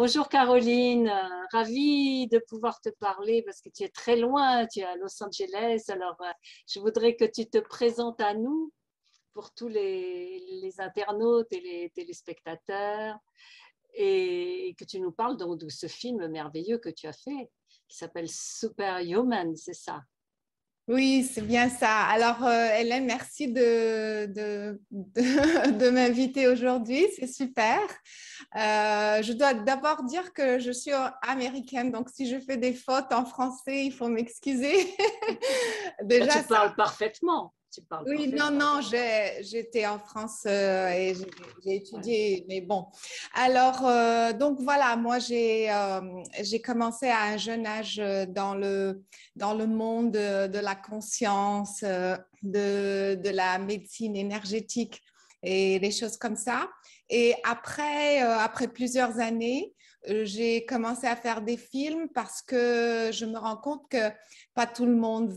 Bonjour Caroline, ravie de pouvoir te parler parce que tu es très loin, tu es à Los Angeles. Alors, je voudrais que tu te présentes à nous pour tous les internautes et les téléspectateurs et que tu nous parles donc de ce film merveilleux que tu as fait qui s'appelle Superhuman, c'est ça? Oui, c'est bien ça. Alors, Hélène, merci de m'inviter aujourd'hui. C'est super. Je dois d'abord dire que je suis américaine, donc si je fais des fautes en français, il faut m'excuser. Ben, Déjà, tu ça. parles parfaitement, tu parles Oui, parfaitement. non, j'étais en France et j'ai étudié, mais bon. Alors, donc voilà, moi, j'ai commencé à un jeune âge dans le monde de la conscience, de la médecine énergétique et des choses comme ça. Et après plusieurs années, j'ai commencé à faire des films parce que je me rends compte que pas tout le monde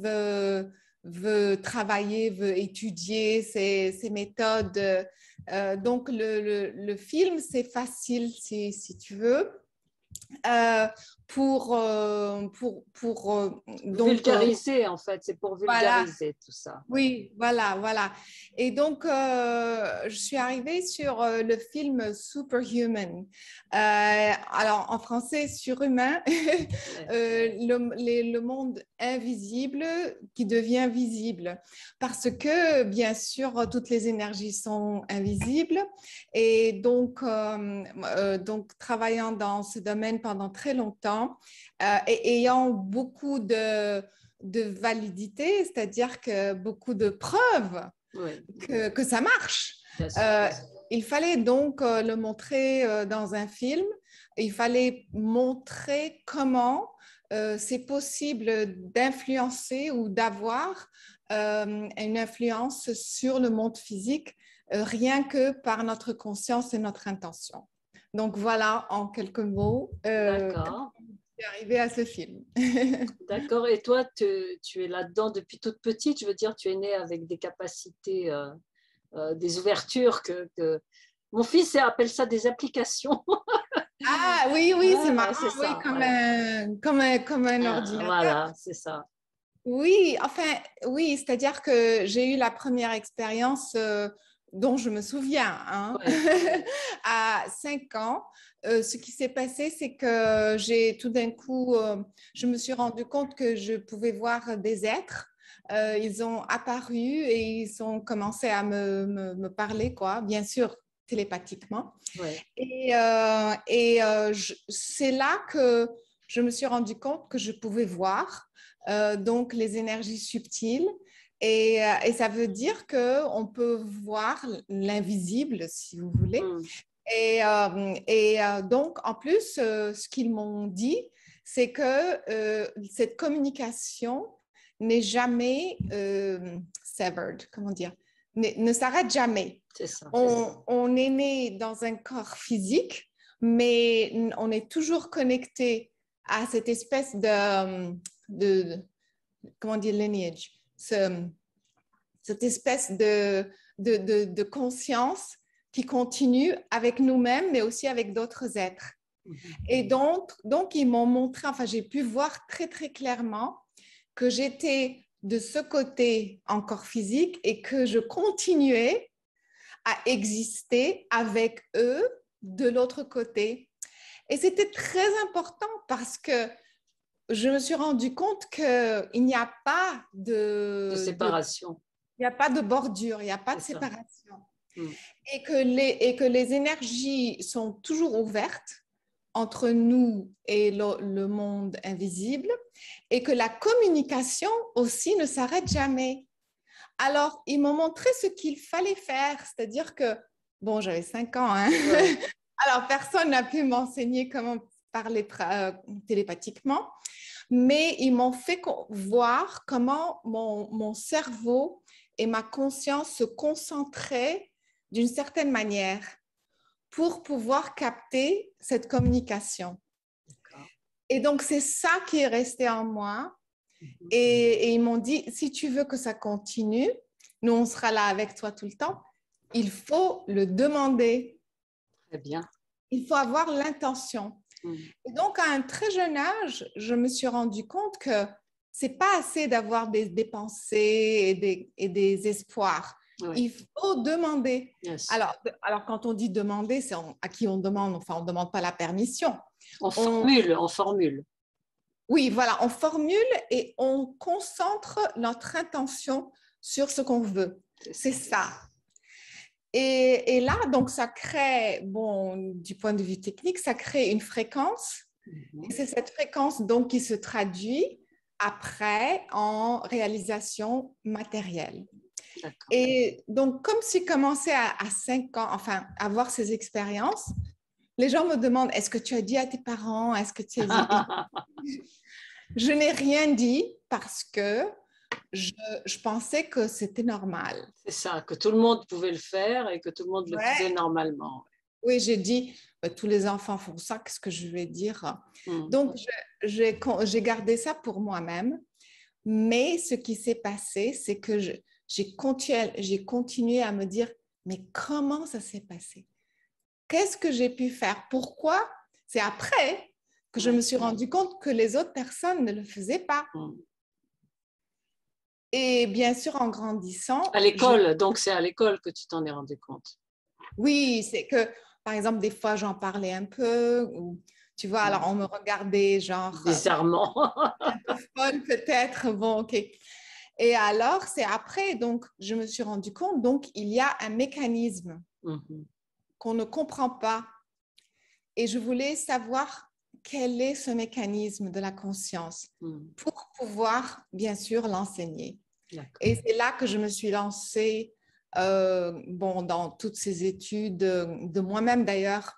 veut travailler, veut étudier ces méthodes. Donc, le film, c'est facile si tu veux. Euh, donc, Vulgariser en fait, c'est pour voilà. vulgariser tout ça. Oui, voilà. Et donc, je suis arrivée sur le film Superhuman. Alors, en français, surhumain, Ouais. le monde invisible qui devient visible. Parce que, bien sûr, toutes les énergies sont invisibles. Et donc travaillant dans ce domaine pendant très longtemps et ayant beaucoup de validité, c'est-à-dire que beaucoup de preuves Oui, que ça marche. bien sûr. Euh, il fallait donc le montrer dans un film. Il fallait montrer comment c'est possible d'influencer ou d'avoir une influence sur le monde physique rien que par notre conscience et notre intention. Donc voilà en quelques mots D'accord. je suis arrivée à ce film. D'accord. Et toi, tu es là-dedans depuis toute petite. Je veux dire, tu es née avec des capacités, des ouvertures Mon fils appelle ça des applications. Ah oui, c'est Ah, marrant, c'est oui, ça, ouais. comme un Ah, ordinateur. voilà, c'est ça. Oui, enfin, oui, c'est-à-dire que j'ai eu la première expérience dont je me souviens, hein, Ouais. à 5 ans. Ce qui s'est passé, c'est que j'ai tout d'un coup, je me suis rendu compte que je pouvais voir des êtres. Ils ont apparu et ils ont commencé à me parler, quoi, bien sûr, télépathiquement. Ouais. C'est là que je me suis rendu compte que je pouvais voir donc les énergies subtiles. Et ça veut dire qu'on peut voir l'invisible, si vous voulez. Hmm. Donc, en plus, ce qu'ils m'ont dit, c'est que cette communication n'est jamais severed, comment dire, ne s'arrête jamais. C'est ça. On est né dans un corps physique, mais on est toujours connecté à cette espèce de comment dire, lineage, cette espèce de conscience qui continue avec nous-mêmes, mais aussi avec d'autres êtres. Mhm. Et donc, ils m'ont montré, enfin, j'ai pu voir très, très clairement que j'étais de ce côté encore physique et que je continuais à exister avec eux de l'autre côté. Et c'était très important parce que je me suis rendu compte qu'il n'y a pas De séparation. il n'y a pas de bordure, il n'y a pas C'est de ça. séparation. Hmm. Et que les énergies sont toujours ouvertes entre nous et le monde invisible et que la communication aussi ne s'arrête jamais. Alors, ils m'ont montré ce qu'il fallait faire, c'est-à-dire que, bon, j'avais 5 ans, hein. Ouais. Alors personne n'a pu m'enseigner comment parler télépathiquement, mais ils m'ont fait voir comment mon cerveau et ma conscience se concentraient d'une certaine manière pour pouvoir capter cette communication. D'accord. Et donc, c'est ça qui est resté en moi. Mhm. Et ils m'ont dit, si tu veux que ça continue, nous, on sera là avec toi tout le temps. Il faut le demander. Très bien. Il faut avoir l'intention. Et donc, à un très jeune âge, je me suis rendu compte que c'est pas assez d'avoir des pensées et des espoirs. Oui. Il faut demander. Yes. Alors, quand on dit demander, c'est à qui on demande. Enfin, on ne demande pas la permission. On formule. Oui, voilà, on formule et on concentre notre intention sur ce qu'on veut. C'est ça. Et là, donc, ça crée, bon, du point de vue technique, ça crée une fréquence. Et c'est cette fréquence, donc, qui se traduit après en réalisation matérielle. Et donc, comme j'ai commencé à 5 ans, enfin, à avoir ces expériences, les gens me demandent, est-ce que tu as dit à tes parents? Est-ce que tu as dit... Je n'ai rien dit parce que je pensais que c'était normal. C'est ça, que tout le monde pouvait le faire et que tout le monde le faisait normalement. Oui, j'ai dit, tous les enfants font ça, qu'est-ce que je vais dire? Donc, j'ai gardé ça pour moi-même. Mais ce qui s'est passé, c'est que j'ai continué à me dire, mais comment ça s'est passé? Qu'est-ce que j'ai pu faire? Pourquoi? C'est après que je me suis rendu compte que les autres personnes ne le faisaient pas. Et bien sûr, en grandissant... À l'école, donc c'est à l'école que tu t'en es rendu compte. Oui, c'est que, par exemple, des fois, j'en parlais un peu, ou, tu vois, alors on me regardait genre... Bizarrement. Un peu folle peut-être, bon, ok. Et alors, c'est après, donc, je me suis rendu compte, donc, il y a un mécanisme qu'on ne comprend pas. Et je voulais savoir quel est ce mécanisme de la conscience pour pouvoir, bien sûr, l'enseigner. Et c'est là que je me suis lancée bon, dans toutes ces études de moi-même d'ailleurs.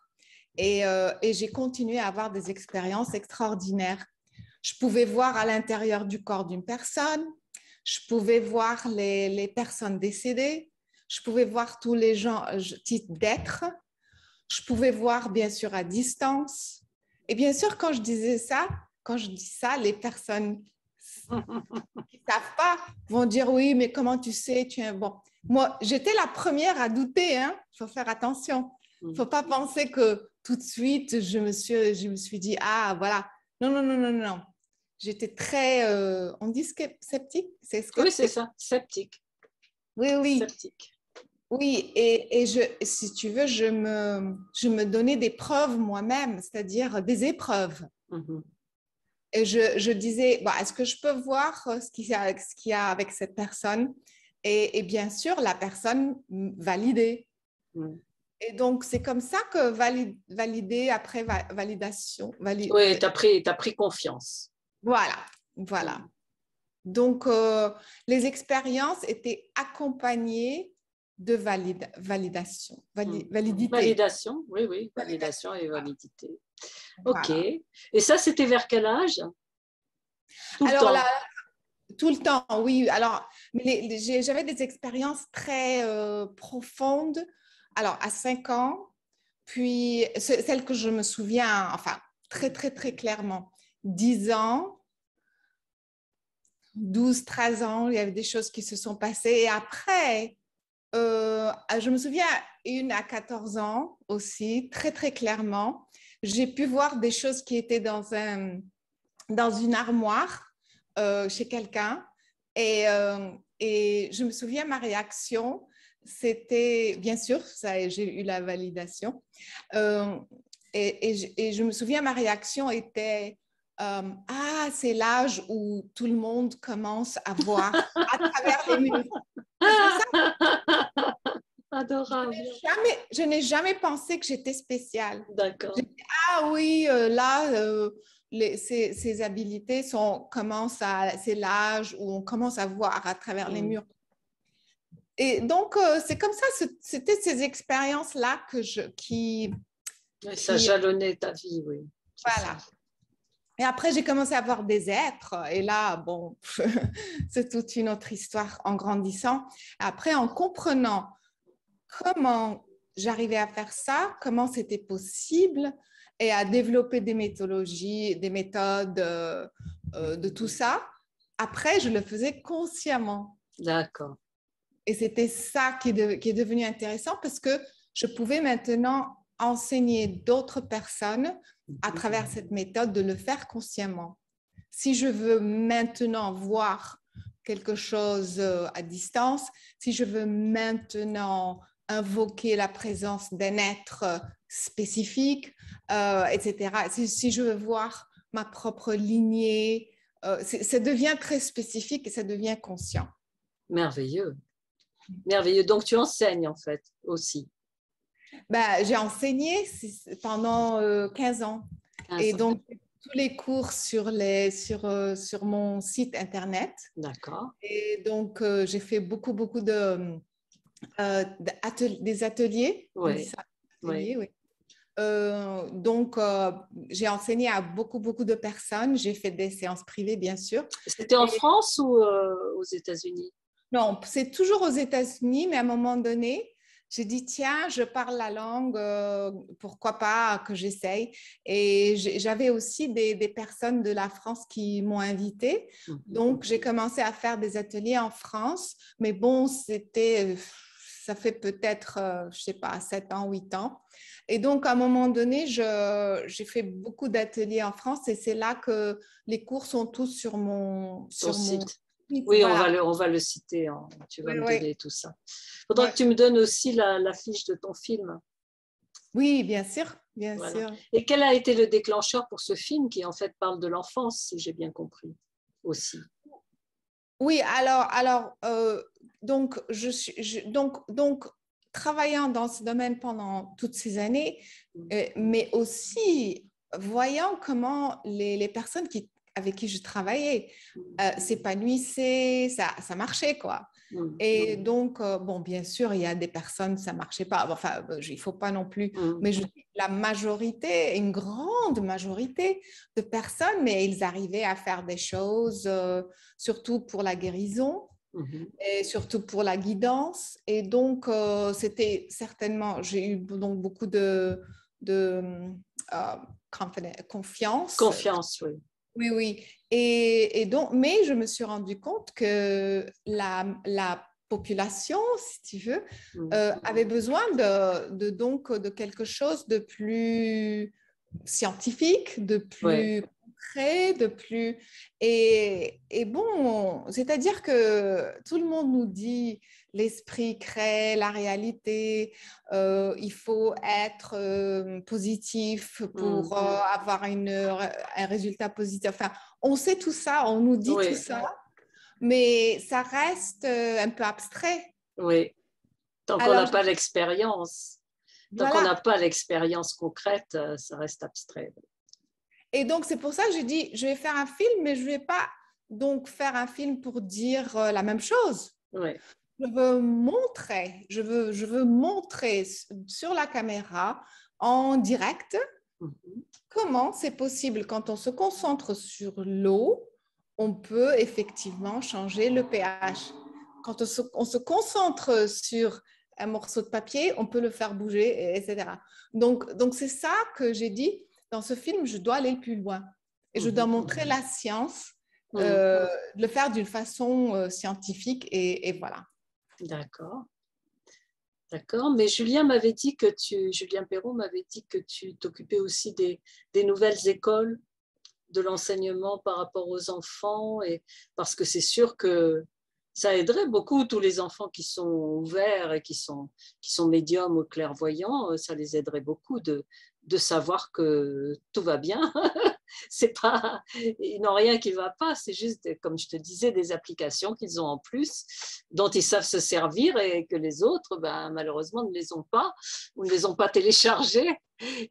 Et j'ai continué à avoir des expériences extraordinaires. Je pouvais voir à l'intérieur du corps d'une personne, je pouvais voir les personnes décédées, je pouvais voir tous les gens, types d'êtres, je pouvais voir bien sûr à distance. Et bien sûr, quand je dis ça, les personnes qui ne savent pas vont dire oui, mais comment tu sais, tu es bon. Moi, j'étais la première à douter, hein. Il faut faire attention. Il ne faut pas penser que tout de suite, je me suis dit, ah, voilà. Non, non, non, non, non. J'étais très, on dit sceptique? Oui, c'est ça, sceptique. Oui, oui. Sceptique. Oui, et si tu veux, je me donnais des preuves moi-même, c'est-à-dire des épreuves. Et je disais, bah, est-ce que je peux voir ce qu'il y a avec cette personne? Et bien sûr, la personne validait. Et donc, c'est comme ça que valider après validation. Oui, tu as pris confiance. Voilà, voilà. Donc, les expériences étaient accompagnées de validation, validité. Validation, oui, oui, validation et validité. Ok. Voilà. Et ça, c'était vers quel âge? Tout le temps. Là, tout le temps, oui. Alors, j'avais des expériences très profondes. Alors, à 5 ans, puis celle que je me souviens, enfin, très, très, très clairement, 10 ans, 12, 13 ans, il y avait des choses qui se sont passées. Et après, je me souviens, une à 14 ans aussi, très, très clairement, j'ai pu voir des choses qui étaient dans une armoire chez quelqu'un. Et je me souviens, ma réaction, c'était, bien sûr, j'ai eu la validation. Et je me souviens, ma réaction était, ah, c'est l'âge où tout le monde commence à voir à travers les murs. C'est ça? Adorable. Je n'ai jamais pensé que j'étais spéciale. D'accord. Ah oui, là, ces habiletés c'est l'âge où on commence à voir à travers les murs. Et donc, c'est comme ça, c'était ces expériences-là qui ça jalonnait ta vie, oui. Voilà. Ça. Et après, j'ai commencé à voir des êtres. Et là, bon, c'est toute une autre histoire en grandissant. Après, en comprenant comment j'arrivais à faire ça, comment c'était possible et à développer des méthodologies, des méthodes de tout ça. Après, je le faisais consciemment. D'accord. Et c'était ça qui est devenu intéressant parce que je pouvais maintenant enseigner d'autres personnes à travers cette méthode, de le faire consciemment. Si je veux maintenant voir quelque chose à distance, si je veux maintenant invoquer la présence d'un être spécifique, etc. Si je veux voir ma propre lignée, ça devient très spécifique et ça devient conscient. Merveilleux. Merveilleux. Donc, tu enseignes en fait aussi. Ben, j'ai enseigné pendant 15 ans. 15 Et ans. donc, tous les cours sur mon site Internet. D'accord. Et donc, j'ai fait beaucoup des ateliers. On dit Oui. ça, ateliers, oui. Donc, j'ai enseigné à beaucoup de personnes. J'ai fait des séances privées, bien sûr. C'était en France ou aux États-Unis? Non, c'est toujours aux États-Unis, mais à un moment donné, j'ai dit, tiens, je parle la langue, pourquoi pas que j'essaye. Et j'avais aussi des personnes de la France qui m'ont invitée. Donc, j'ai commencé à faire des ateliers en France. Mais bon, ça fait peut-être, je sais pas, 7 ans, 8 ans. Et donc, à un moment donné, j'ai fait beaucoup d'ateliers en France et c'est là que les cours sont tous sur mon site. Oui, oui, voilà. on va le citer. Tu vas me donner tout ça. Il faudra que tu me donnes aussi la fiche de ton film. Oui, bien sûr, voilà. sûr. Et quel a été le déclencheur pour ce film qui en fait parle de l'enfance, si j'ai bien compris aussi? Oui, alors donc, donc, travaillant dans ce domaine pendant toutes ces années, mais aussi voyant comment les personnes avec qui je travaillais s'épanouissaient, ça marchait, quoi. Et donc, bon, bien sûr, il y a des personnes, ça ne marchait pas. Enfin, il ne faut pas non plus. Mais la majorité, une grande majorité de personnes, mais ils arrivaient à faire des choses, surtout pour la guérison et surtout pour la guidance. Et donc, c'était certainement, j'ai eu donc beaucoup de confiance. Confiance, oui. Oui, oui. Et donc, mais je me suis rendu compte que la population, si tu veux, avait besoin de quelque chose de plus scientifique, de plus concret, de plus... Et bon, c'est-à-dire que tout le monde nous dit l'esprit crée la réalité, il faut être positif pour avoir un résultat positif. Enfin, on sait tout ça, on nous dit tout ça, mais ça reste un peu abstrait. Oui, tant qu'on n'a pas l'expérience. Tant qu'on n'a pas l'expérience concrète, ça reste abstrait. Et donc, c'est pour ça que j'ai dit, je vais faire un film, mais je ne vais pas donc faire un film pour dire la même chose. Oui. Je veux montrer sur la caméra, en direct, comment c'est possible quand on se concentre sur l'eau, on peut effectivement changer le pH. Quand on se concentre sur un morceau de papier, on peut le faire bouger, etc. Donc c'est ça que j'ai dit. Dans ce film, je dois aller plus loin. Et je dois montrer la science, le faire d'une façon scientifique, et voilà. D'accord. D'accord, mais Julien Perrault m'avait dit que tu t'occupais aussi des nouvelles écoles, de l'enseignement par rapport aux enfants, et parce que c'est sûr que ça aiderait beaucoup tous les enfants qui sont ouverts et qui sont médiums ou clairvoyants, ça les aiderait beaucoup de savoir que tout va bien. C'est pas, ils n'ont rien qui ne va pas, c'est juste, comme je te disais, des applications qu'ils ont en plus, dont ils savent se servir et que les autres, malheureusement, ne les ont pas ou ne les ont pas téléchargées.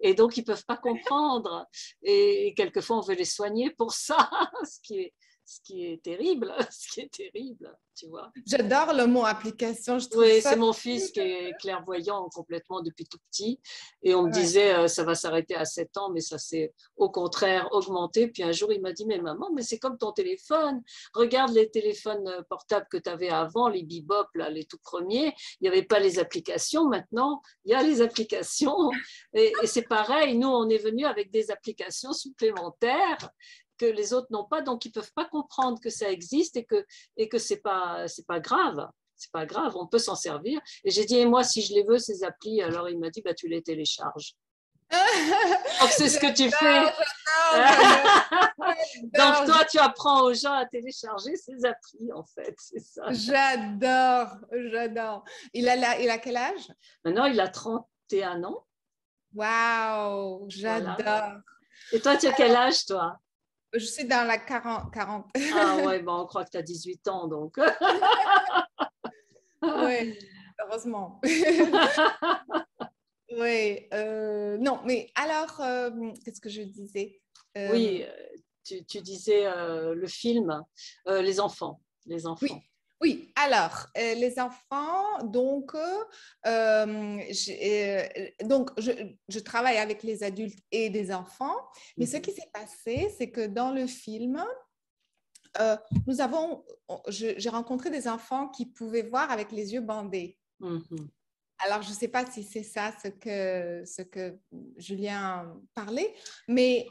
Et donc, ils ne peuvent pas comprendre. Et quelquefois, on veut les soigner pour ça, ce qui est terrible, tu vois. J'adore le mot application. Oui, c'est mon fils qui est clairvoyant complètement depuis tout petit. Et on me disait, ça va s'arrêter à 7 ans, mais ça s'est au contraire augmenté. Puis un jour, il m'a dit, mais maman, mais c'est comme ton téléphone. Regarde les téléphones portables que tu avais avant, les Bebop, là, les tout premiers. Il n'y avait pas les applications. Maintenant, il y a les applications. Et c'est pareil, nous, on est venu avec des applications supplémentaires que les autres n'ont pas, donc ils ne peuvent pas comprendre que ça existe et que ce n'est pas grave. C'est pas grave, on peut s'en servir. Et j'ai dit, et moi, si je les veux, ces applis, alors il m'a dit, tu les télécharges. Donc, c'est ce que tu fais. Donc, toi, tu apprends aux gens à télécharger ces applis, en fait, c'est ça. J'adore. Il a quel âge? Maintenant, il a 31 ans. Waouh, Voilà. j'adore. Et toi, tu as quel âge, toi? Je suis dans la 40. Ah ouais, bon, on croit que tu as 18 ans, donc. Oui, heureusement. Oui, non, mais alors, qu'est-ce que je disais? Oui, tu disais le film, les enfants. Oui, oui. Alors, les enfants, donc, je travaille avec les adultes et des enfants, mais ce qui s'est passé, c'est que dans le film, j'ai rencontré des enfants qui pouvaient voir avec les yeux bandés. Alors, je ne sais pas si c'est ça ce que Julien parlait, mais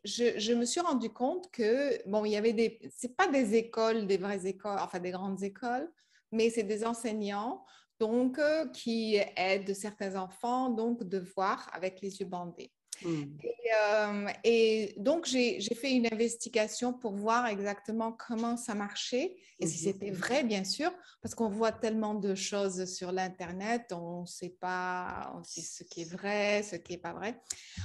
je me suis rendu compte que, bon, il y avait ce n'est pas des écoles, des vraies écoles, enfin des grandes écoles, mais c'est des enseignants donc, qui aident certains enfants donc, de voir avec les yeux bandés. Et donc, j'ai fait une investigation pour voir exactement comment ça marchait et si c'était vrai, bien sûr, parce qu'on voit tellement de choses sur l'Internet, on ne sait pas ce qui est vrai, ce qui n'est pas vrai.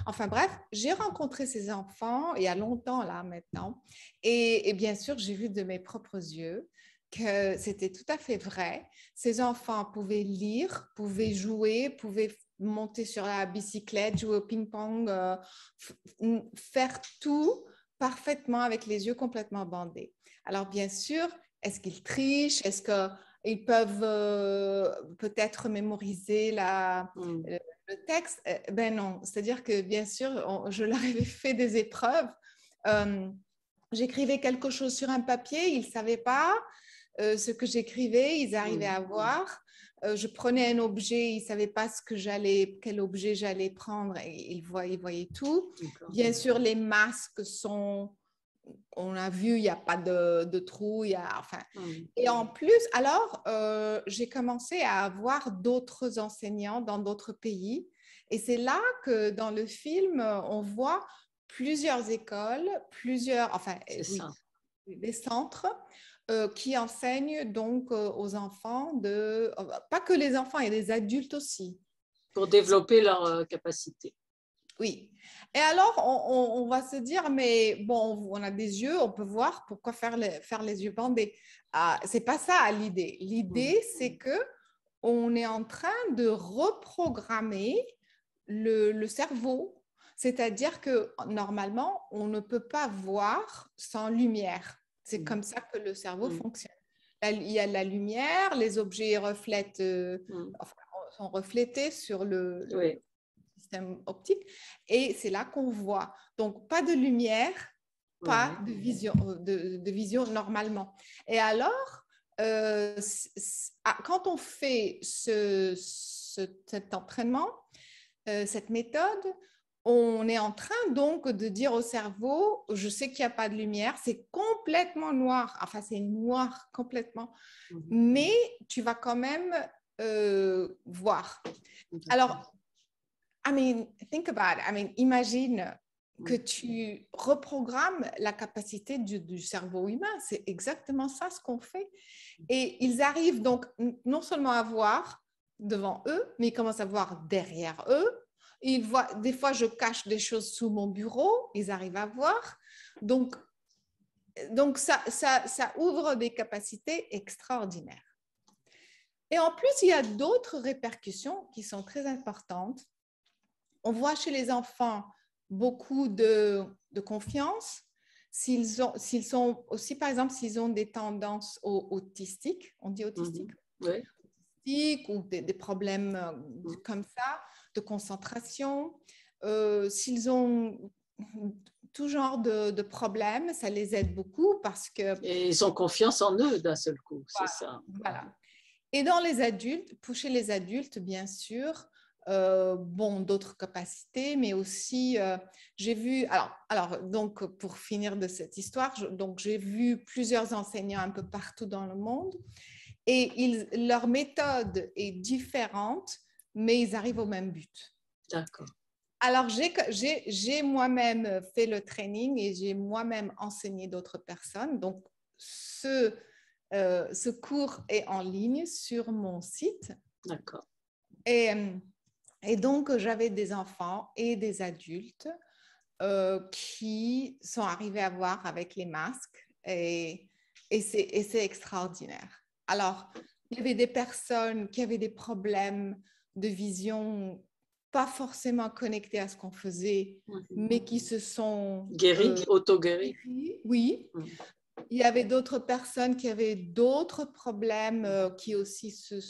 Enfin bref, j'ai rencontré ces enfants il y a longtemps, là, maintenant, et bien sûr, j'ai vu de mes propres yeux que c'était tout à fait vrai. Ces enfants pouvaient lire, pouvaient jouer, pouvaient monter sur la bicyclette, jouer au ping-pong, faire tout parfaitement avec les yeux complètement bandés. Alors, bien sûr, est-ce qu'ils trichent? Est-ce qu'ils peuvent peut-être mémoriser le texte? Ben non. C'est-à-dire que, bien sûr, je leur avais fait des épreuves. J'écrivais quelque chose sur un papier, ils ne savaient pas ce que j'écrivais, ils arrivaient à voir. Je prenais un objet, ils ne savaient pas quel objet j'allais prendre, et ils voyaient tout. Bien sûr, les masques on a vu, il n'y a pas de trou, enfin. Et en plus, alors, j'ai commencé à avoir d'autres enseignants dans d'autres pays. Et c'est là que dans le film, on voit plusieurs écoles, des centres qui enseignent donc aux enfants, pas que les enfants, il y a des adultes aussi. Pour développer leur capacité. Oui. Et alors, on va se dire, mais bon, on a des yeux, on peut voir, pourquoi faire les yeux bandés? C'est pas ça l'idée. L'idée, c'est que on est en train de reprogrammer le cerveau. C'est-à-dire que normalement, on ne peut pas voir sans lumière. C'est comme ça que le cerveau fonctionne. Il y a la lumière, les objets sont reflétés sur le système optique et c'est là qu'on voit. Donc, pas de lumière, pas de vision normalement. Et alors, quand on fait cet entraînement, cette méthode, on est en train donc de dire au cerveau, je sais qu'il n'y a pas de lumière, c'est complètement noir, enfin c'est noir complètement, mais tu vas quand même voir. Alors, imagine que tu reprogrammes la capacité du cerveau humain, c'est exactement ça ce qu'on fait. Et ils arrivent donc non seulement à voir devant eux, mais ils commencent à voir derrière eux. Ils voient, des fois, je cache des choses sous mon bureau, ils arrivent à voir. Donc ça ouvre des capacités extraordinaires. Et en plus, il y a d'autres répercussions qui sont très importantes. On voit chez les enfants beaucoup de confiance. S'ils sont aussi, par exemple, s'ils ont des tendances autistiques, on dit autistique, ou des problèmes comme ça, de concentration, s'ils ont tout genre de problèmes, ça les aide beaucoup parce que... Et ils ont confiance en eux d'un seul coup, c'est ça. Voilà. Et chez les adultes, bien sûr, d'autres capacités, mais aussi, j'ai vu, donc pour finir de cette histoire, j'ai vu plusieurs enseignants un peu partout dans le monde et leur méthode est différente, mais ils arrivent au même but. D'accord. Alors, j'ai moi-même fait le training et j'ai moi-même enseigné d'autres personnes. Donc, ce cours est en ligne sur mon site. D'accord. Et, et donc, j'avais des enfants et des adultes qui sont arrivés à voir avec les masques et c'est extraordinaire. Alors, il y avait des personnes qui avaient des problèmes de vision pas forcément connectés à ce qu'on faisait, mais qui se sont guéris, auto-guéris. Oui. Il y avait d'autres personnes qui avaient d'autres problèmes qui aussi se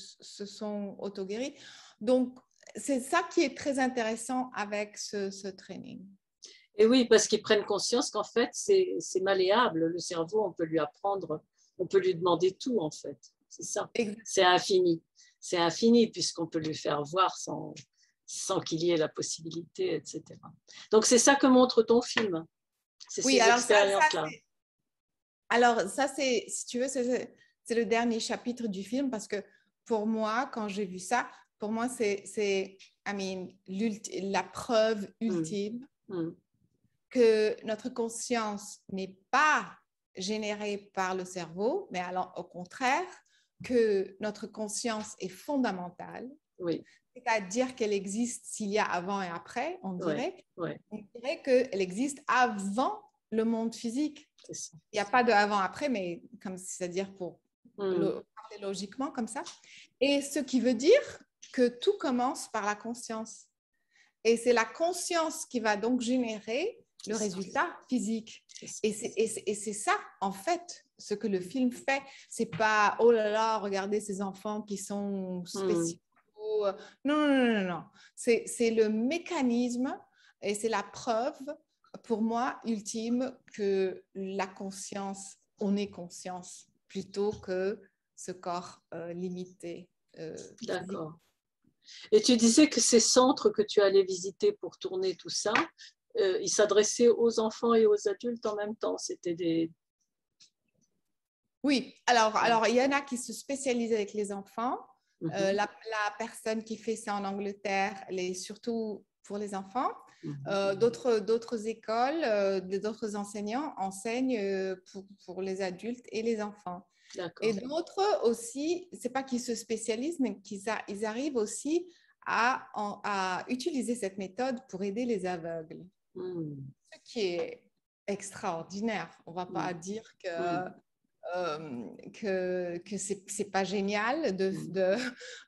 sont auto-guéris. Donc, c'est ça qui est très intéressant avec ce training. Et oui, parce qu'ils prennent conscience qu'en fait, c'est malléable. Le cerveau, on peut lui apprendre, on peut lui demander tout, en fait. C'est ça. C'est infini. C'est infini puisqu'on peut lui faire voir sans qu'il y ait la possibilité, etc. Donc, c'est ça que montre ton film. C'est ces expériences-là. Alors, ça, si tu veux, c'est le dernier chapitre du film parce que pour moi, quand j'ai vu ça, pour moi, c'est la preuve ultime que notre conscience n'est pas générée par le cerveau, mais alors au contraire, que notre conscience est fondamentale. Oui. C'est-à-dire qu'elle existe s'il y a avant et après, on dirait. On dirait qu'elle existe avant le monde physique. Il n'y a pas de avant-après, mais c'est-à-dire pour parler logiquement comme ça. Et ce qui veut dire que tout commence par la conscience. Et c'est la conscience qui va donc générer le résultat physique. Et c'est ça, en fait, ce que le film fait. C'est pas, oh là là, regardez ces enfants qui sont spéciaux. Non, non, non, non. C'est le mécanisme et c'est la preuve, pour moi, ultime que la conscience, on est conscience plutôt que ce corps limité. D'accord. Et tu disais que ces centres que tu allais visiter pour tourner tout ça, ils s'adressaient aux enfants et aux adultes en même temps. C'était des... Oui, alors il y en a qui se spécialisent avec les enfants. La personne qui fait ça en Angleterre, elle est surtout pour les enfants. D'autres écoles, d'autres enseignants enseignent pour les adultes et les enfants. Et d'autres aussi, c'est pas qu'ils se spécialisent, mais ils arrivent aussi à utiliser cette méthode pour aider les aveugles. Ce qui est extraordinaire. On ne va pas dire que c'est pas génial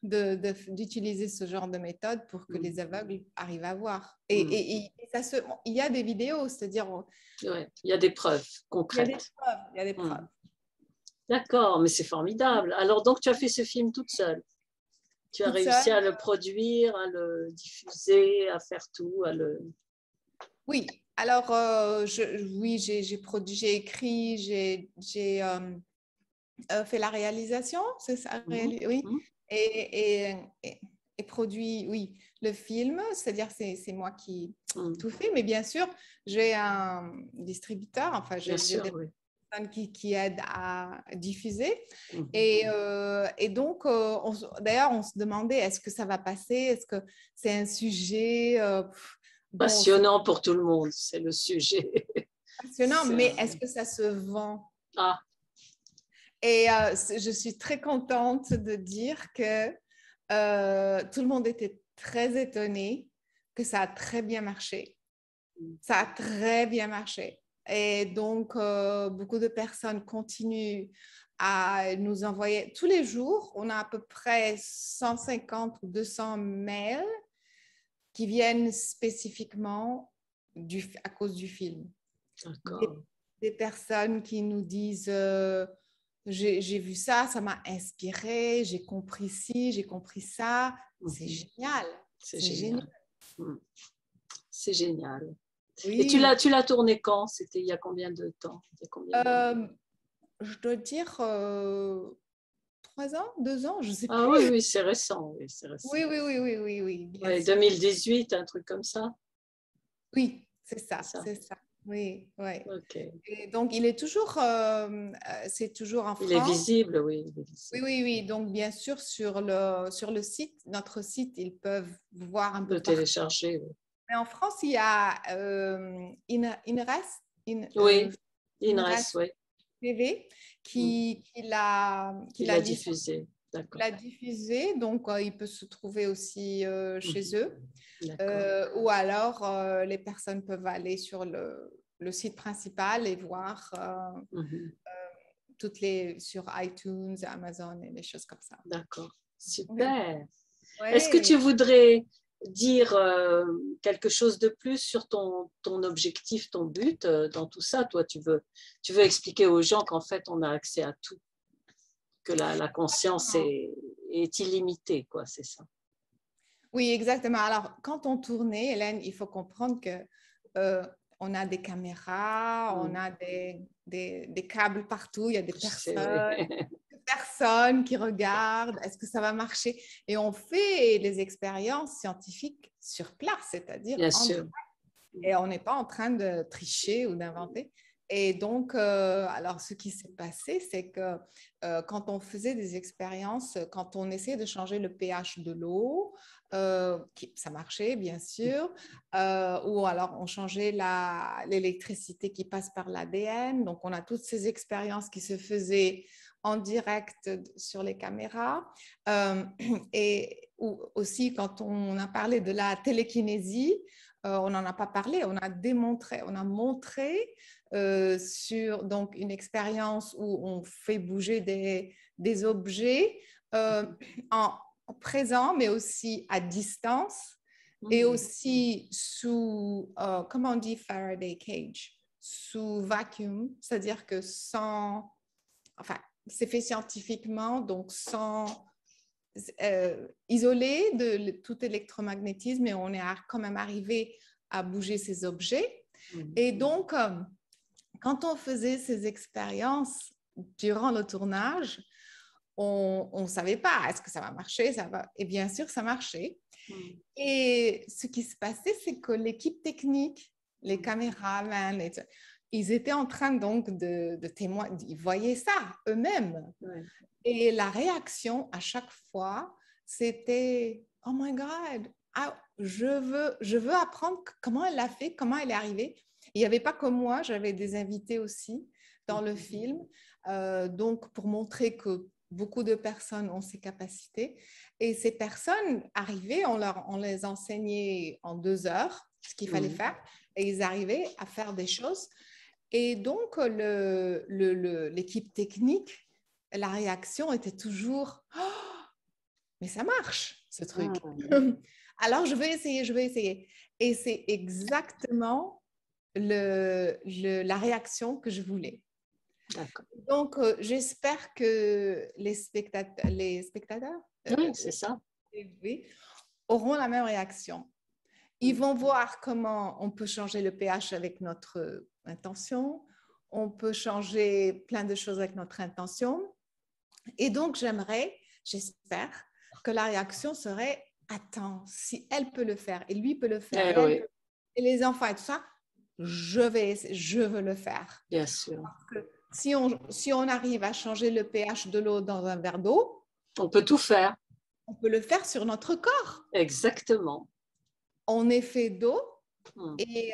d'utiliser ce genre de méthode pour que les aveugles arrivent à voir. Et il y a des vidéos, c'est-à-dire... Ouais, il y a des preuves concrètes. Il y a des preuves. D'accord, mais c'est formidable. Alors donc tu as fait ce film toute seule. Tu as réussi à le produire, à le diffuser, à faire tout, à le... Oui, alors j'ai produit, j'ai écrit, j'ai fait la réalisation, c'est ça, oui, et produit, oui, le film, c'est-à-dire c'est moi qui tout fait, mais bien sûr, j'ai un distributeur, enfin, j'ai des personnes qui aident à diffuser. Et donc, d'ailleurs, on se demandait, est-ce que ça va passer? Est-ce que c'est un sujet... passionnant pour tout le monde, c'est le sujet. Passionnant, mais est-ce que ça se vend? Et je suis très contente de dire que tout le monde était très étonné, que ça a très bien marché. Ça a très bien marché. Et donc, beaucoup de personnes continuent à nous envoyer tous les jours. On a à peu près 150 ou 200 mails qui viennent spécifiquement à cause du film. Des personnes qui nous disent j'ai vu ça, ça m'a inspiré, j'ai compris ci, j'ai compris ça. C'est génial. C'est génial. C'est génial. Oui. Et tu l'as tourné quand? C'était il y a combien de temps? Je dois dire 3 ans, 2 ans, je ne sais plus. Ah oui, c'est récent. Oui, oui. Ouais, 2018, un truc comme ça. Oui, c'est ça. Oui. Okay. Et donc, il est toujours, c'est toujours en France. Il est visible, oui. Oui. Donc, bien sûr, sur le site, notre site, ils peuvent voir un peu le télécharger. Oui. Mais en France, il y a INRES, Oui, INRES, INRES oui. TV Il a diffusé, d'accord. l'a diffusé, donc il peut se trouver aussi chez eux. D'accord. Ou alors, les personnes peuvent aller sur le site principal et voir sur iTunes, Amazon et des choses comme ça. D'accord, Oui. super. Est-ce que Ouais. tu voudrais dire quelque chose de plus sur ton objectif, ton but dans tout ça? Toi, tu veux expliquer aux gens qu'en fait, on a accès à tout, que la conscience est illimitée, quoi, c'est ça. Oui, exactement. Alors, quand on tournait, Hélène, il faut comprendre que on a des caméras, on a des câbles partout, il y a des Je sais, oui. personnes qui regardent, est-ce que ça va marcher? Et on fait les expériences scientifiques sur place, c'est-à-dire Bien sûr. et on n'est pas en train de tricher ou d'inventer. Et donc, alors ce qui s'est passé, c'est que quand on faisait des expériences, quand on essayait de changer le pH de l'eau, ça marchait bien sûr, ou alors on changeait l'électricité qui passe par l'ADN. Donc, on a toutes ces expériences qui se faisaient en direct sur les caméras. Et aussi, quand on a parlé de la télékinésie, on n'en a pas parlé, on a montré sur donc, une expérience où on fait bouger des objets en présent, mais aussi à distance, et aussi sous, comment on dit Faraday cage, sous vacuum, c'est-à-dire que sans, enfin, c'est fait scientifiquement, donc sans isolé de tout électromagnétisme, et on est quand même arrivé à bouger ces objets. Et donc, quand on faisait ces expériences durant le tournage, on ne savait pas, est-ce que ça va marcher, ça va... Et bien sûr, ça marchait. Et ce qui se passait, c'est que l'équipe technique, les caméramans, ils étaient en train donc de témoigner, ils voyaient ça eux-mêmes. Ouais. Et la réaction à chaque fois, c'était « Oh my God, je veux apprendre comment elle l'a fait, comment elle est arrivée. » Il n'y avait pas que moi, j'avais des invités aussi dans le film, donc pour montrer que beaucoup de personnes ont ces capacités. Et ces personnes arrivaient, on les enseignait en 2 heures, ce qu'il fallait faire, et ils arrivaient à faire des choses. Et donc, l'équipe technique, la réaction était toujours oh, mais ça marche, ce truc. Alors, je vais essayer, je vais essayer. Et c'est exactement la réaction que je voulais. Donc, j'espère que les spectateurs oui, c'est ça. auront la même réaction. Ils vont voir comment on peut changer le pH avec notre intention. On peut changer plein de choses avec notre intention. Et donc, j'espère que la réaction serait « Attends, si elle peut le faire et lui peut le faire et les enfants et tout ça, je veux le faire. » Bien sûr. Parce que si on arrive à changer le pH de l'eau dans un verre d'eau, on peut tout faire. On peut le faire sur notre corps. Exactement. On est fait d'eau et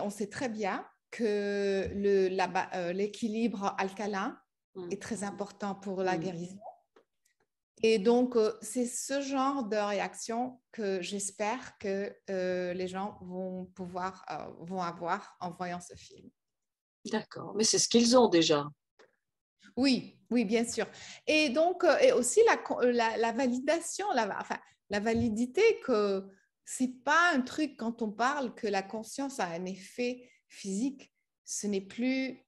on sait très bien que l'équilibre alcalin est très important pour la guérison. Et donc, c'est ce genre de réaction que j'espère que les gens vont avoir en voyant ce film. D'accord, mais c'est ce qu'ils ont déjà. Oui, oui, bien sûr. Et donc, et aussi la validation, la validité que c'est pas un truc quand on parle que la conscience a un effet physique, ce n'est plus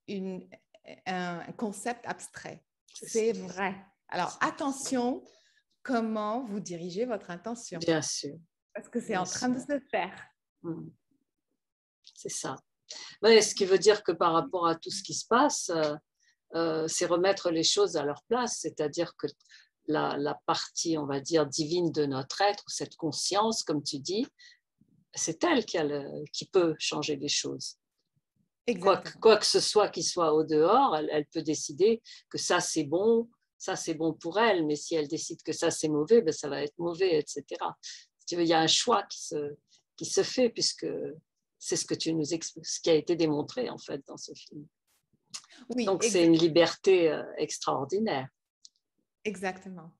un concept abstrait. C'est vrai. Alors, attention, comment vous dirigez votre intention. Bien sûr. Parce que c'est en train de se faire. C'est ça. Ouais, ce qui veut dire que par rapport à tout ce qui se passe, c'est remettre les choses à leur place, c'est-à-dire que la partie, on va dire, divine de notre être, cette conscience, comme tu dis, c'est elle qui peut changer les choses. Quoi que ce soit qui soit au dehors, elle peut décider que ça c'est bon pour elle, mais si elle décide que ça c'est mauvais, ben, ça va être mauvais, etc. Si tu veux, il y a un choix qui se fait, puisque c'est ce que tu nous expliques, ce qui a été démontré en fait dans ce film. Oui, Donc c'est une liberté extraordinaire exactement.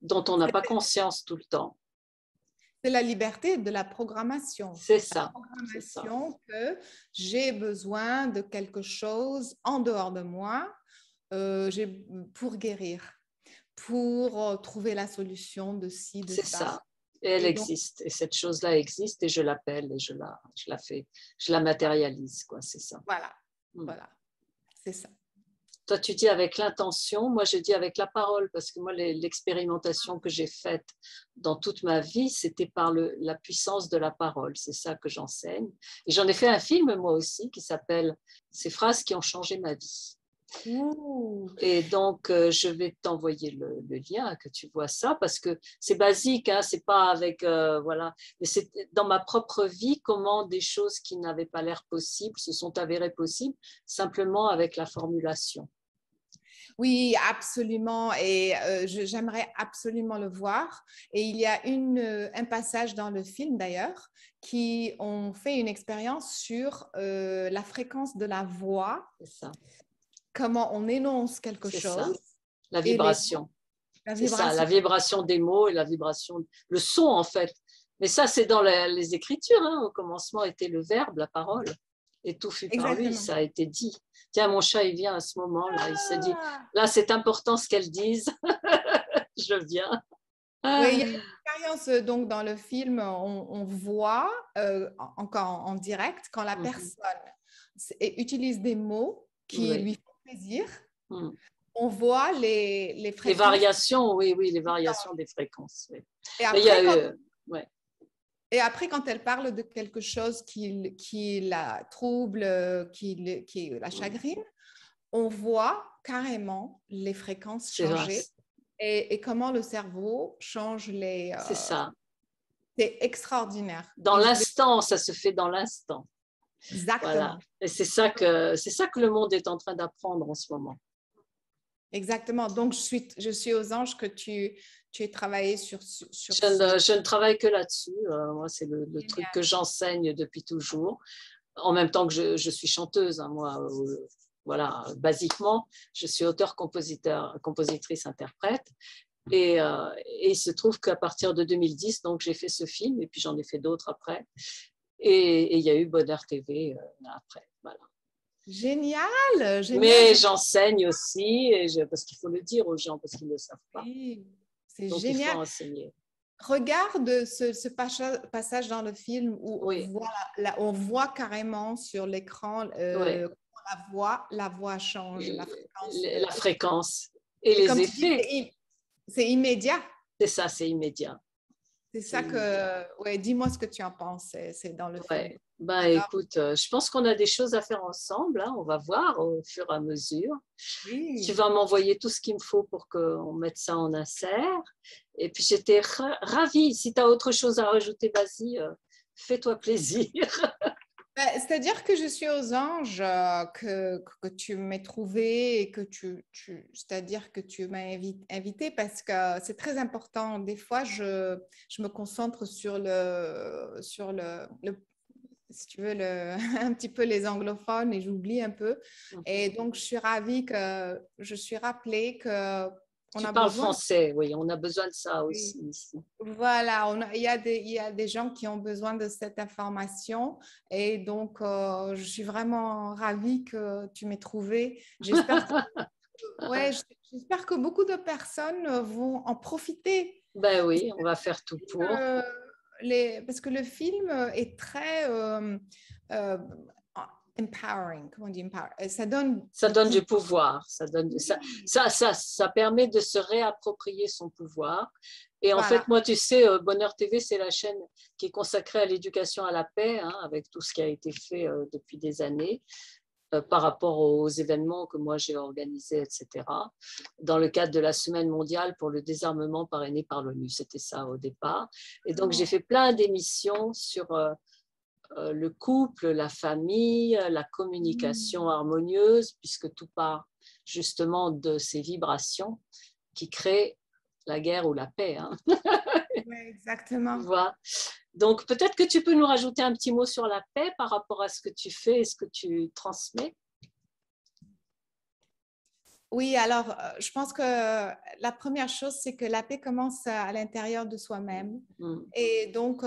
dont on n'a pas conscience tout le temps. C'est la liberté de la programmation. C'est ça. La programmation que j'ai besoin de quelque chose en dehors de moi pour guérir, pour trouver la solution de ci, de ça. C'est ça. Et elle existe. Et cette chose-là existe et je l'appelle et je la fais, je la matérialise, quoi. C'est ça. Voilà. Voilà. C'est ça. Toi, tu dis avec l'intention, moi je dis avec la parole, parce que moi, l'expérimentation que j'ai faite dans toute ma vie, c'était par la puissance de la parole. C'est ça que j'enseigne. Et j'en ai fait un film, moi aussi, qui s'appelle « Ces phrases qui ont changé ma vie ». Et donc, je vais t'envoyer le lien, que tu vois ça, parce que c'est basique, hein, c'est pas avec, voilà, mais c'est dans ma propre vie, comment des choses qui n'avaient pas l'air possibles se sont avérées possibles, simplement avec la formulation. Oui, absolument. Et j'aimerais absolument le voir. Et il y a un passage dans le film, d'ailleurs, qui ont fait une expérience sur la fréquence de la voix. C'est ça. Comment on énonce quelque chose. Ça. La vibration. C'est ça, la vibration des mots et la vibration, le son, en fait. Mais ça, c'est dans les Écritures. Hein. Au commencement était le Verbe, la parole. Et tout fut par lui, ça a été dit. Tiens, mon chat, il vient à ce moment-là. Il se dit, là, c'est important ce qu'elle dise. Je viens. Oui, il y a une expérience donc, dans le film, on voit, encore en direct, quand la personne utilise des mots qui lui font plaisir, on voit les fréquences. Les variations, oui, les variations des fréquences. Oui. Et après, Et après, quand elle parle de quelque chose qui la trouble, qui la chagrine, on voit carrément les fréquences changer et comment le cerveau change les… C'est ça. C'est extraordinaire. Dans l'instant, ça se fait dans l'instant. Exactement. Voilà. Et c'est ça que le monde est en train d'apprendre en ce moment. Exactement. Donc, je suis aux anges que tu aies travaillé sur je ne travaille que là-dessus. Moi, c'est le truc que j'enseigne depuis toujours. En même temps que je suis chanteuse, hein, moi, voilà, basiquement, je suis auteur, compositrice, interprète. Et il se trouve qu'à partir de 2010, donc j'ai fait ce film et puis j'en ai fait d'autres après. Et il y a eu Bonheur TV après. Voilà. Génial, génial. Mais j'enseigne aussi, parce qu'il faut le dire aux gens, parce qu'ils ne le savent pas. Oui, c'est donc génial. Il faut enseigner. Regarde ce passage dans le film où on voit carrément sur l'écran la voix change, la fréquence. La fréquence et les effets. C'est immédiat. C'est ça, c'est immédiat. C'est ça que… Ouais, dis-moi ce que tu en penses, c'est dans le film. Ben, écoute, je pense qu'on a des choses à faire ensemble. Hein, on va voir au fur et à mesure. Oui. Tu vas m'envoyer tout ce qu'il me faut pour qu'on mette ça en insert. Et puis, j'étais ravie. Si tu as autre chose à rajouter, vas-y, fais-toi plaisir. C'est-à-dire que je suis aux anges, que tu m'aies trouvé et que c'est-à-dire que tu m'as invité parce que c'est très important. Des fois, je me concentre sur si tu veux, un petit peu les anglophones et j'oublie un peu. Et donc, je suis ravie que je suis rappelée que tu parles français, oui, on a besoin de ça aussi. Ici. Voilà, il y a des gens qui ont besoin de cette information et donc je suis vraiment ravie que tu m'aies trouvée. J'espère que beaucoup de personnes vont en profiter. Ben oui, on va faire tout pour. Parce que le film est très empowering. Comment on dit empower? Ça donne du pouvoir. Ça permet de se réapproprier son pouvoir. Et en fait, moi, tu sais, Bonheur TV, c'est la chaîne qui est consacrée à l'éducation à la paix, hein, avec tout ce qui a été fait depuis des années par rapport aux événements que moi j'ai organisés, etc. Dans le cadre de la Semaine mondiale pour le désarmement parrainée par l'ONU. C'était ça au départ. Et donc, j'ai fait plein d'émissions sur le couple, la famille, la communication harmonieuse, puisque tout part justement de ces vibrations qui créent la guerre ou la paix. Hein. Oui, exactement. Voilà. Donc, peut-être que tu peux nous rajouter un petit mot sur la paix par rapport à ce que tu fais et ce que tu transmets. Oui, alors je pense que la première chose, c'est que la paix commence à l'intérieur de soi-même. Et donc,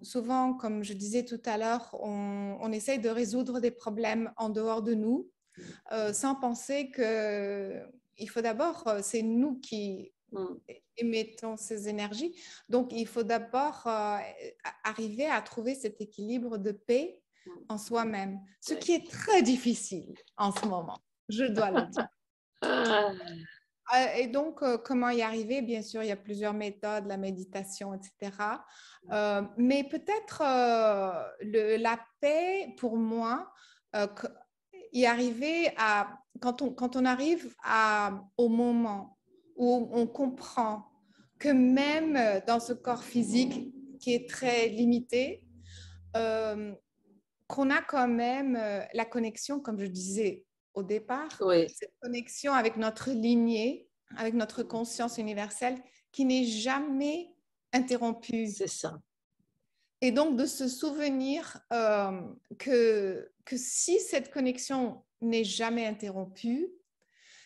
souvent, comme je disais tout à l'heure, on essaye de résoudre des problèmes en dehors de nous, sans penser qu'il faut d'abord, c'est nous qui émettons ces énergies. Donc, il faut d'abord arriver à trouver cet équilibre de paix en soi-même, ce qui est très difficile en ce moment, je dois le dire. Et donc, comment y arriver? Bien sûr, il y a plusieurs méthodes, la méditation, etc. Mais peut-être la paix, pour moi, y arriver à, quand on arrive au moment où on comprend que même dans ce corps physique qui est très limité, qu'on a quand même la connexion, comme je disais au départ, cette connexion avec notre lignée, avec notre conscience universelle qui n'est jamais interrompue. C'est ça. Et donc de se souvenir que si cette connexion n'est jamais interrompue,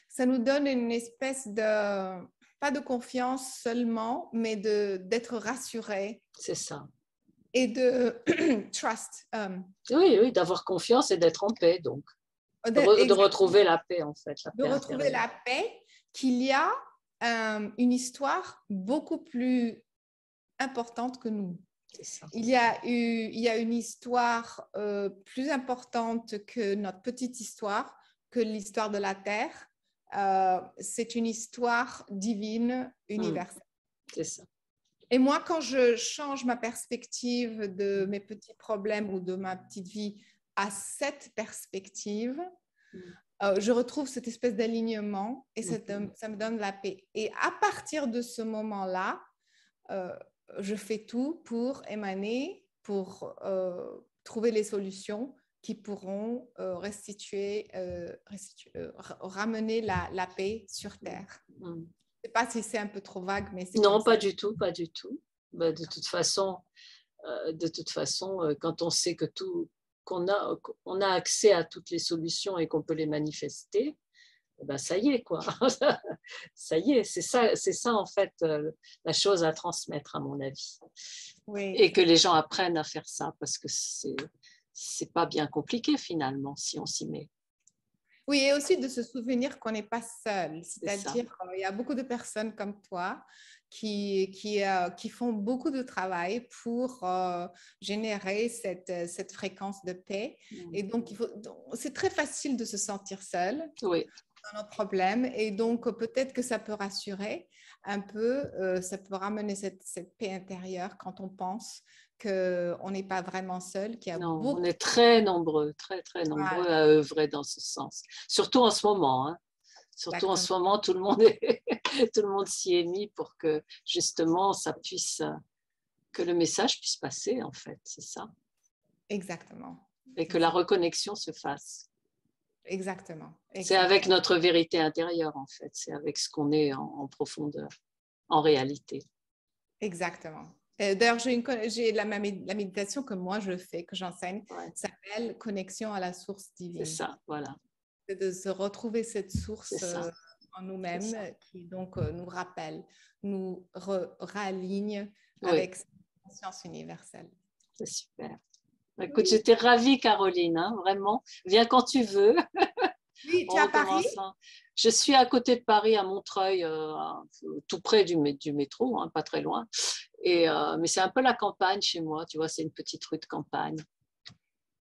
ça nous donne une espèce de, pas de confiance seulement, mais d'être rassuré. C'est ça. Et de trust. Oui, d'avoir confiance et d'être en paix, donc. De retrouver la paix, en fait. De retrouver la paix, qu'il y a une histoire beaucoup plus importante que nous. Ça. Il y a une histoire plus importante que notre petite histoire, que l'histoire de la Terre. C'est une histoire divine, universelle. C'est ça. Et moi, quand je change ma perspective de mes petits problèmes ou de ma petite vie à cette perspective, je retrouve cette espèce d'alignement et ça me donne la paix. Et à partir de ce moment-là, je fais tout pour émaner, pour trouver les solutions qui pourront ramener la paix sur Terre. Je ne sais pas si c'est un peu trop vague, mais c'est non, pas du tout, pas du tout. Bah, de toute façon, quand on sait que qu'on a accès à toutes les solutions et qu'on peut les manifester, ben ça y est, quoi. Ça y est, c'est ça en fait la chose à transmettre, à mon avis. Oui. Et que les gens apprennent à faire ça, parce que c'est pas bien compliqué finalement, si on s'y met. Oui, et aussi de se souvenir qu'on n'est pas seul. C'est-à-dire qu'il y a beaucoup de personnes comme toi qui font beaucoup de travail pour générer cette fréquence de paix. Et donc, c'est très facile de se sentir seul dans nos problèmes. Et donc, peut-être que ça peut rassurer un peu, ça peut ramener cette paix intérieure quand on pense qu'on n'est pas vraiment seul, qu'il y a on est très nombreux, très, très nombreux à œuvrer dans ce sens. Surtout en ce moment, hein. Surtout en ce moment, tout le monde s'y est mis pour que justement que le message puisse passer, en fait, c'est ça. Exactement. Et que la reconnexion se fasse. Exactement. C'est avec notre vérité intérieure, en fait. C'est avec ce qu'on est en profondeur, en réalité. Exactement. D'ailleurs, j'ai la méditation que moi je fais, que j'enseigne, s'appelle Connexion à la source divine. C'est ça, voilà. C'est de se retrouver cette source en nous-mêmes qui donc nous rappelle, nous réaligne avec cette conscience universelle. C'est super. Écoute, j'étais ravie, Caroline, hein, vraiment. Viens quand tu veux. Oui, tu es à Paris? Je suis à côté de Paris, à Montreuil, tout près du métro, hein, pas très loin. Mais c'est un peu la campagne chez moi, tu vois, c'est une petite rue de campagne.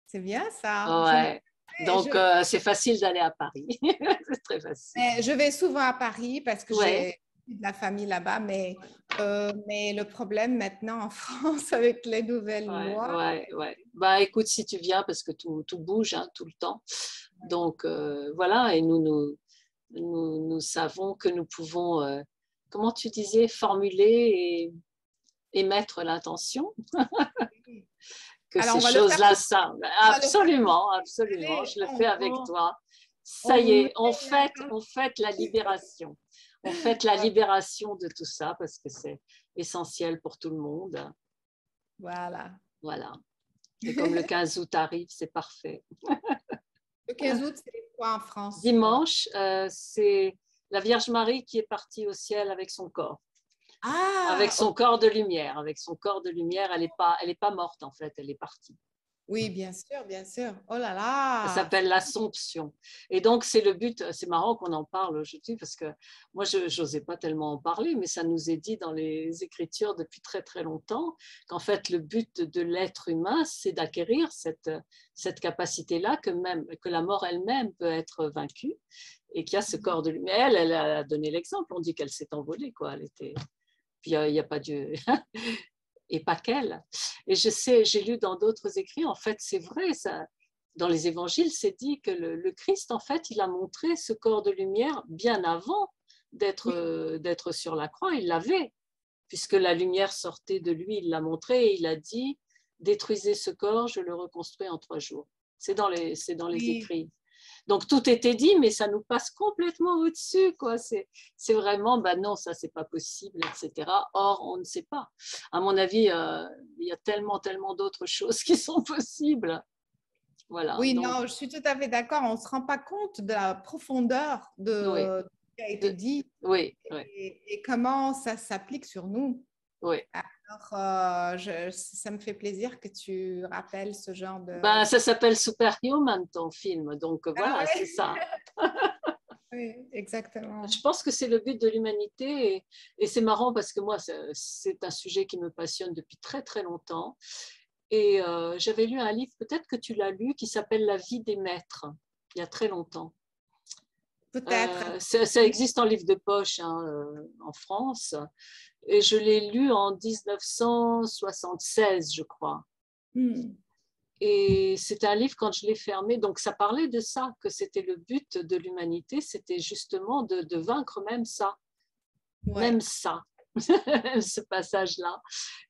C'est bien ça. Ouais. Donc, c'est facile d'aller à Paris. C'est très facile. Je vais souvent à Paris parce que j'ai de la famille là-bas, mais le problème maintenant en France avec les nouvelles lois. Bah, écoute, si tu viens, parce que tout bouge hein, tout le temps. Donc, voilà, et nous savons que nous pouvons, comment tu disais, formuler et mettre l'intention. Que alors, ces choses-là, ça, absolument, absolument, je le fais avec toi. Ça y est, on fait la libération. On fait la libération de tout ça parce que c'est essentiel pour tout le monde. Voilà. Voilà. Et comme le 15 août arrive, c'est parfait. Le 15 août, c'est quoi en France? Dimanche, c'est la Vierge Marie qui est partie au ciel avec son corps. Avec Ah, son corps de lumière. Avec son corps de lumière, elle est pas morte en fait, elle est partie. oui, bien sûr, bien sûr. Oh là Ça là. s'appelle l'Assomption. Et donc, c'est le but, c'est marrant qu'on en parle aujourd'hui parce que moi, je n'osais pas tellement en parler, mais ça nous est dit dans les Écritures depuis très, très longtemps qu'en fait, le but de l'être humain, c'est d'acquérir cette capacité-là, que la mort elle-même peut être vaincue et qu'il y a ce corps de lumière. Elle a donné l'exemple, on dit qu'elle s'est envolée, quoi. Elle était... Puis il n'y a pas Dieu. Et pas qu'elle. Et je sais, j'ai lu dans d'autres écrits, en fait, c'est vrai, ça, dans les évangiles, c'est dit que le Christ, en fait, il a montré ce corps de lumière bien avant d'être sur la croix, il l'avait, puisque la lumière sortait de lui, il l'a montré et il a dit, détruisez ce corps, je le reconstruis en 3 jours. C'est dans les Oui, écrits. Donc tout était dit, mais ça nous passe complètement au-dessus, quoi. C'est vraiment, bah non, ça c'est pas possible, etc. Or, on ne sait pas. À mon avis, il y a tellement, tellement d'autres choses qui sont possibles. Voilà. oui, Donc, non, je suis tout à fait d'accord. On ne se rend pas compte de la profondeur oui, de ce qui a été dit oui, oui, et comment ça s'applique sur nous. oui. Alors, ça me fait plaisir que tu rappelles ce genre Ben, de... ça s'appelle Superhuman, ton film. Donc Ah voilà, c'est ouais, ça. oui, exactement. Je pense que c'est le but de l'humanité et c'est marrant parce que moi, c'est un sujet qui me passionne depuis très, très longtemps. Et j'avais lu un livre, peut-être que tu l'as lu, qui s'appelle La vie des maîtres, il y a très longtemps. Peut-être. Ça existe en livre de poche hein, en France, et je l'ai lu en 1976, je crois. Hmm. Et c'était un livre quand je l'ai fermé, donc ça parlait de ça, que c'était le but de l'humanité, c'était justement de vaincre même Ouais. ça, ce passage-là.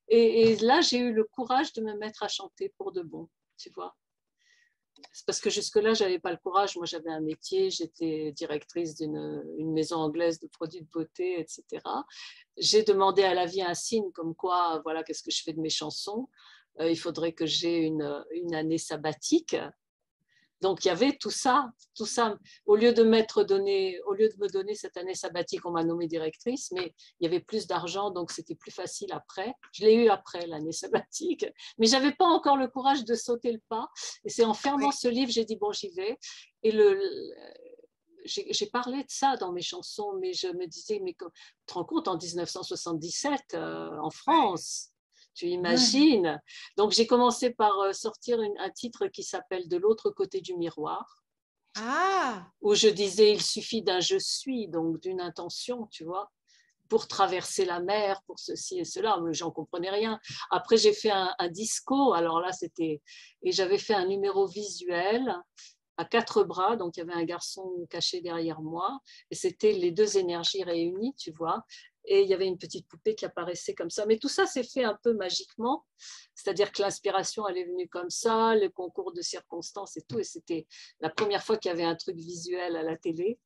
Et là, j'ai eu le courage de me mettre à chanter pour de bon, tu vois. C'est parce que jusque-là, je n'avais pas le courage. Moi, j'avais un métier, j'étais directrice d'une maison anglaise de produits de beauté, etc. J'ai demandé à la vie un signe comme quoi, voilà, qu'est-ce que je fais de mes chansons. Il faudrait que j'ai une année sabbatique. Donc, il y avait tout ça, tout ça. Au lieu de me donner cette année sabbatique, on m'a nommée directrice, mais il y avait plus d'argent, donc c'était plus facile après. Je l'ai eu après l'année sabbatique, mais j'avais pas encore le courage de sauter le pas. Et c'est en fermant Oui. ce livre, j'ai dit bon, j'y vais. Et j'ai parlé de ça dans mes chansons, mais je me disais, mais tu te rends compte, en 1977, en Ouais. France, tu Ouais. imagines? Donc, j'ai commencé par sortir un titre qui s'appelle De l'autre côté du miroir, Ah, où je disais, il suffit d'un je suis, donc d'une intention, tu vois, pour traverser la mer, pour ceci et cela. Mais j'en comprenais rien. Après, j'ai fait un disco, alors là, et j'avais fait un numéro visuel à 4 bras, donc il y avait un garçon caché derrière moi, et c'était les deux énergies réunies, tu vois, et il y avait une petite poupée qui apparaissait comme ça. Mais tout ça s'est fait un peu magiquement, c'est-à-dire que l'inspiration, elle est venue comme ça, le concours de circonstances et tout, et c'était la première fois qu'il y avait un truc visuel à la télé.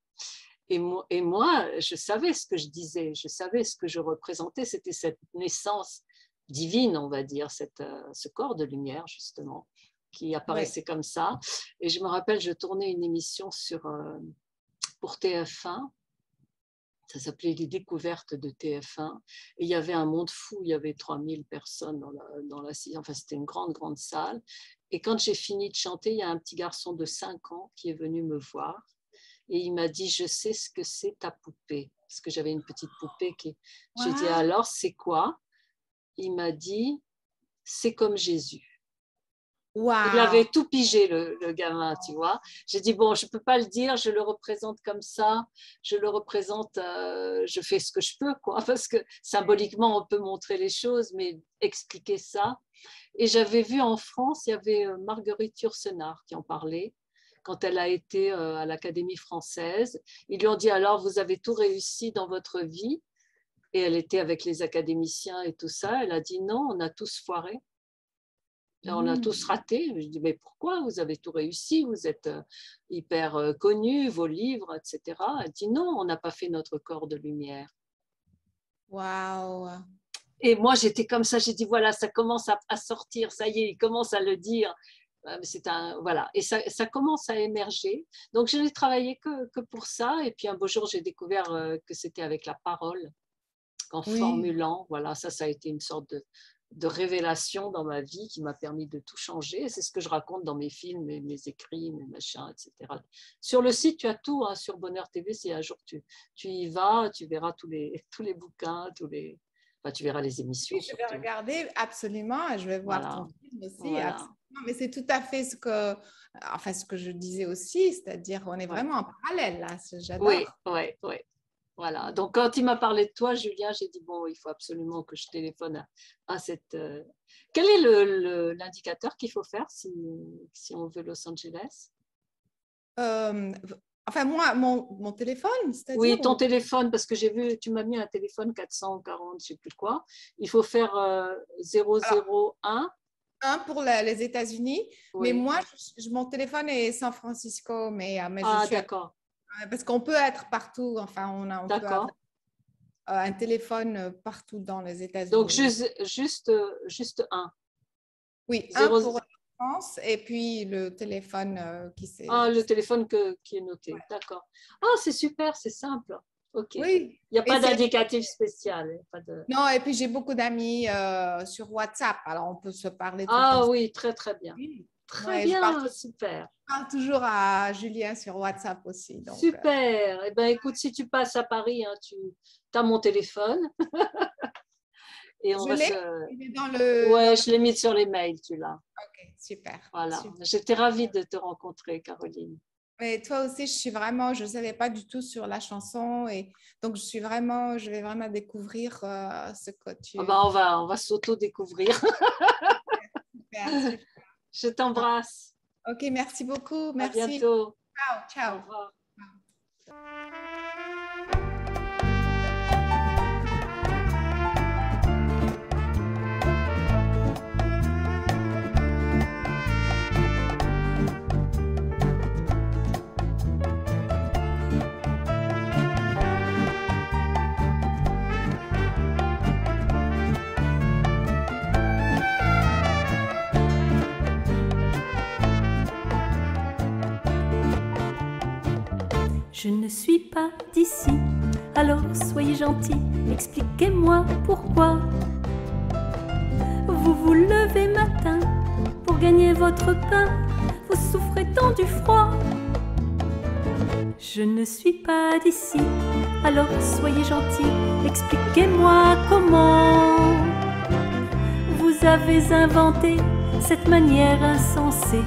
Et moi, je savais ce que je disais, je savais ce que je représentais, c'était cette naissance divine, on va dire, ce corps de lumière, justement, qui ouais. apparaissait comme ça. Et je me rappelle, je tournais une émission pour TF1, ça s'appelait Les découvertes de TF1, et il y avait un monde fou, il y avait 3000 personnes dans la salle, enfin c'était une grande, grande salle. Et quand j'ai fini de chanter, il y a un petit garçon de 5 ans qui est venu me voir, et il m'a dit, je sais ce que c'est ta poupée. Parce que j'avais une petite poupée qui... J'ai dit, Waouh. alors, c'est quoi? Il m'a dit, c'est comme Jésus. Il Waouh. avait tout pigé, le gamin, tu vois. J'ai dit, bon, je ne peux pas le dire, je le représente comme ça, je le représente, je fais ce que je peux, quoi, parce que symboliquement, on peut montrer les choses, mais expliquer ça. Et j'avais vu en France, il y avait Marguerite Yourcenar qui en parlait quand elle a été à l'Académie française. Ils lui ont dit, alors, vous avez tout réussi dans votre vie. Et elle était avec les académiciens et tout ça. Elle a dit, non, on a tous foiré. On a tous Hmm. raté. Je dis, mais pourquoi? Vous avez tout réussi, vous êtes hyper connu, vos livres, etc. Elle dit, non, on n'a pas fait notre corps de lumière. Waouh. Et moi, j'étais comme ça, j'ai dit, voilà, ça commence à sortir, ça y est, il commence à le dire. Voilà. Et ça commence à émerger. Donc, je n'ai travaillé que pour ça. Et puis, un beau jour, j'ai découvert que c'était avec la parole, qu'en formulant, voilà, ça a été une sorte de révélation dans ma vie qui m'a permis de tout changer. C'est ce que je raconte dans mes films, mes écrits, mes machins, etc. Sur le site, tu as tout, hein, sur Bonheur TV. Si un jour tu y vas, tu verras tous les bouquins, enfin, tu verras les émissions. Oui, je vais regarder absolument. Je vais voir ton film aussi. Voilà. Mais c'est tout à fait ce que je disais aussi, c'est-à-dire on est vraiment en parallèle là. J'adore. Oui. Voilà. Donc, quand il m'a parlé de toi, Julien, j'ai dit, bon, il faut absolument que je téléphone à cette... Quel est l'indicateur qu'il faut faire si on veut Los Angeles? Enfin, moi, mon téléphone, c'est-à-dire... Oui, ton téléphone, parce que j'ai vu, tu m'as mis un téléphone 440, je ne sais plus quoi. Il faut faire 001. Un pour les États-Unis, mais moi, mon téléphone est San Francisco, mais je suis... d'accord. Parce qu'on peut être partout, enfin, on peut avoir un téléphone partout dans les États-Unis. Donc, juste un. Oui, un pour la France et puis le téléphone qui s'est... Ah, le téléphone qui est noté, d'accord. Ah, c'est super, c'est simple. Ok. Oui. Il n'y a pas d'indicatif spécial. Non, et puis j'ai beaucoup d'amis sur WhatsApp, alors on peut se parler tout le temps. Ah oui, très bien. Oui. Très bien, super. Je parle toujours à Julien sur WhatsApp aussi. Donc, super. Eh bien, écoute, si tu passes à Paris, hein, tu as mon téléphone. Et on il est dans je l'ai mis sur les mails, tu l'as. Ok, super. Voilà. Super. J'étais ravie de te rencontrer, Caroline. Mais toi aussi, je ne savais pas du tout sur la chanson et donc je vais vraiment découvrir ce que tu... on va s'auto-découvrir. Super. Je t'embrasse. Ok, merci beaucoup. Merci. À bientôt. Ciao. Au revoir. Je ne suis pas d'ici, alors soyez gentils, expliquez-moi pourquoi. Vous vous levez matin pour gagner votre pain, vous souffrez tant du froid. Je ne suis pas d'ici, alors soyez gentils, expliquez-moi comment. Vous avez inventé cette manière insensée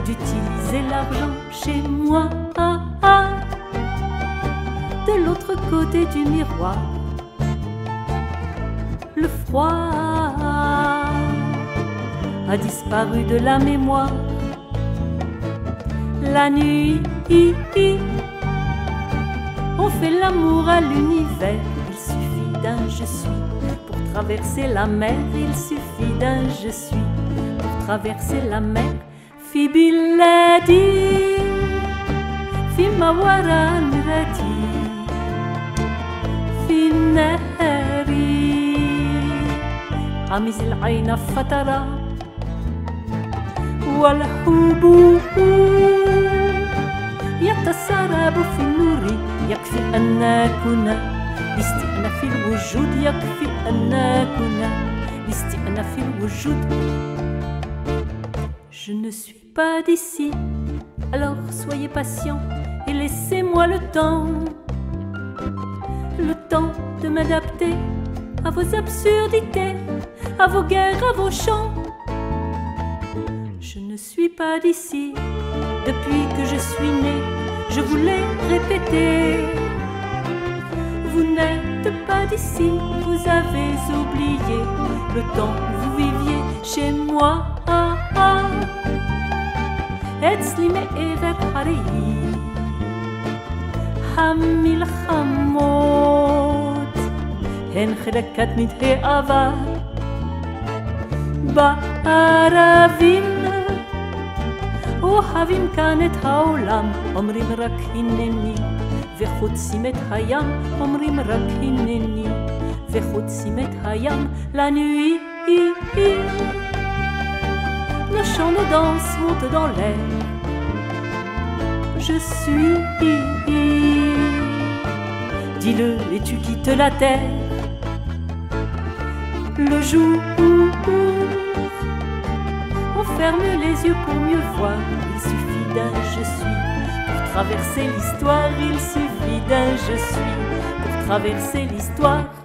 d'utiliser l'argent chez moi. De l'autre côté du miroir, le froid a disparu de la mémoire. La nuit, on fait l'amour à l'univers. Il suffit d'un je suis pour traverser la mer. Il suffit d'un je suis pour traverser la mer. Fi billadi, fi mawara mirati, في النهر عمز العين فترى والحبوب يتسرب في النور يكفي أن كنا لاستئناف الوجود يكفي أن كنا لاستئناف الوجود. Je ne suis pas d'ici, alors soyez patient et laissez-moi le temps de m'adapter à vos absurdités, à vos guerres, à vos chants. Je ne suis pas d'ici, depuis que je suis née, je vous l'ai répété. Vous n'êtes pas d'ici, vous avez oublié le temps où vous viviez chez moi. אצלי מעבר הראי המלחמות הן חלקת מדהי עבר בערבים אוהבים כאן את העולם אומרים רק הנני וחוצים את הים אומרים רק הנני Vechot simet hayam, la nuit. Le chant de danse monte dans l'air. Je suis. Dis-le et tu quittes la terre. Le jour, on ferme les yeux pour mieux voir. Il suffit d'un je suis pour traverser l'histoire. Il suffit d'un je suis pour traverser l'histoire.